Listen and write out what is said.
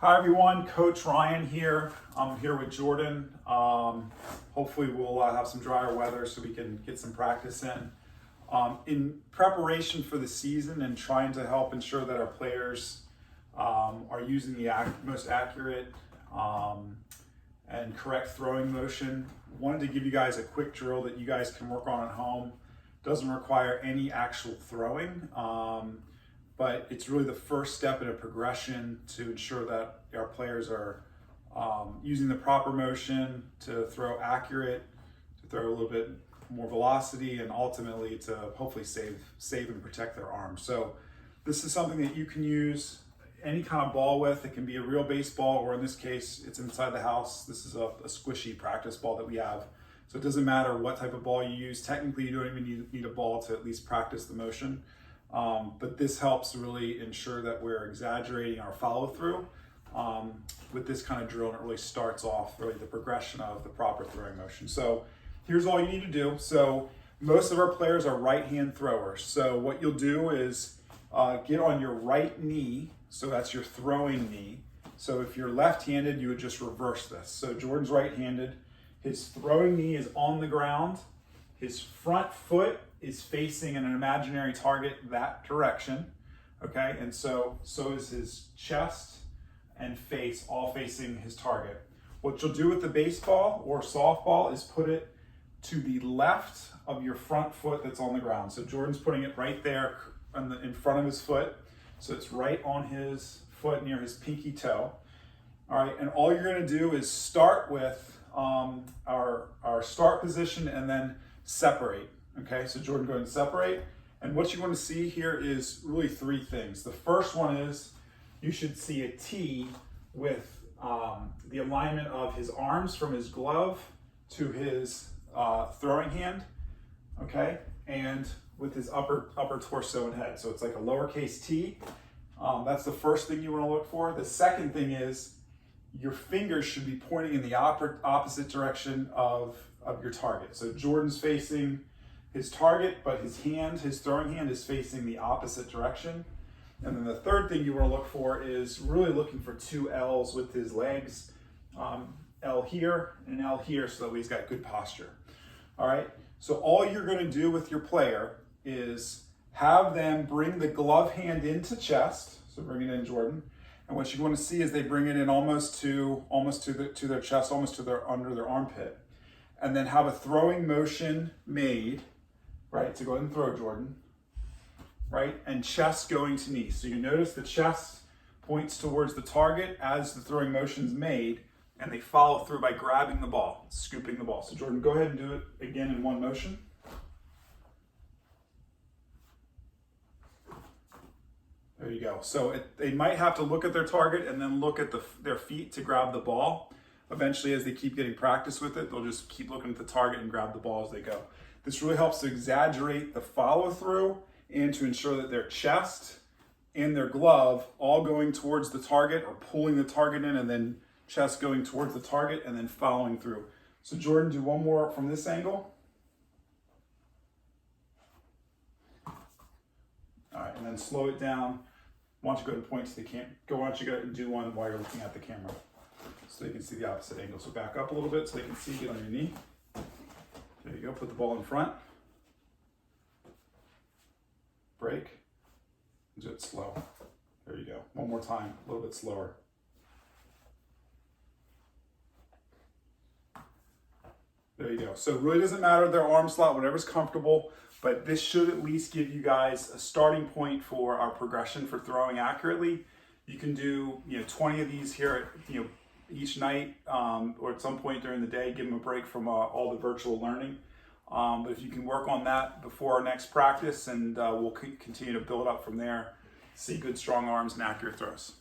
Hi everyone, Coach Ryan here. I'm here with Jordan. Hopefully we'll have some drier weather so we can get some practice in. In preparation for the season and trying to help ensure that our players are using the most accurate and correct throwing motion, wanted to give you guys a quick drill that you guys can work on at home. Doesn't require any actual throwing. But it's really the first step in a progression to ensure that our players are using the proper motion to throw accurate, to throw a little bit more velocity, and ultimately to hopefully save and protect their arms. So this is something that you can use any kind of ball with. It can be a real baseball, or in this case, it's inside the house. This is a squishy practice ball that we have. So it doesn't matter what type of ball you use. Technically, you don't even need a ball to at least practice the motion. But this helps really ensure that we're exaggerating our follow through with this kind of drill, and it really starts off really the progression of the proper throwing motion. So here's all you need to do. So most of our players are right-hand throwers. So what you'll do is get on your right knee. So that's your throwing knee. So if you're left-handed, you would just reverse this. So Jordan's right-handed. His throwing knee is on the ground. His front foot is facing an imaginary target that direction, okay? And so is his chest and face, all facing his target. What you'll do with the baseball or softball is put it to the left of your front foot that's on the ground. So Jordan's putting it right there in front of his foot. So it's right on his foot near his pinky toe. All right, and all you're gonna do is start with our start position and then separate. Okay, so Jordan, go ahead and separate. And what you want to see here is really three things. The first one is you should see a T with the alignment of his arms from his glove to his throwing hand, okay? And with his upper torso and head. So it's like a lowercase T. That's the first thing you want to look for. The second thing is your fingers should be pointing in the opposite direction of your target. So Jordan's facing his target, but his throwing hand is facing the opposite direction. And then the third thing you want to look for is really looking for two L's with his legs, L here and L here, so that he's got good posture. All right, so all you're going to do with your player is have them bring the glove hand into chest, so bring it in, Jordan. And what you want to see is they bring it in almost to their chest, almost to under their armpit. And then have a throwing motion made, right? So go ahead and throw, Jordan, right? And chest going to knee. So you notice the chest points towards the target as the throwing motion's made, and they follow through by grabbing the ball, scooping the ball. So Jordan, go ahead and do it again in one motion. There you go. So they might have to look at their target and then look at their feet to grab the ball. Eventually, as they keep getting practice with it, they'll just keep looking at the target and grab the ball as they go. This really helps to exaggerate the follow through and to ensure that their chest and their glove all going towards the target or pulling the target in, and then chest going towards the target and then following through. So Jordan, do one more from this angle. All right, and then slow it down. Why don't you go ahead and point to the camera? Why don't you go ahead and do one while you're looking at the camera, so you can see the opposite angle. So back up a little bit so they can see, get on your knee. There you go, put the ball in front. Break, do it slow. There you go, one more time, a little bit slower. There you go. So it really doesn't matter their arm slot, whatever's comfortable, but this should at least give you guys a starting point for our progression for throwing accurately. You can do 20 of these here each night or at some point during the day. Give them a break from all the virtual learning. But if you can work on that before our next practice, and we'll continue to build up from there, see good strong arms and accurate throws.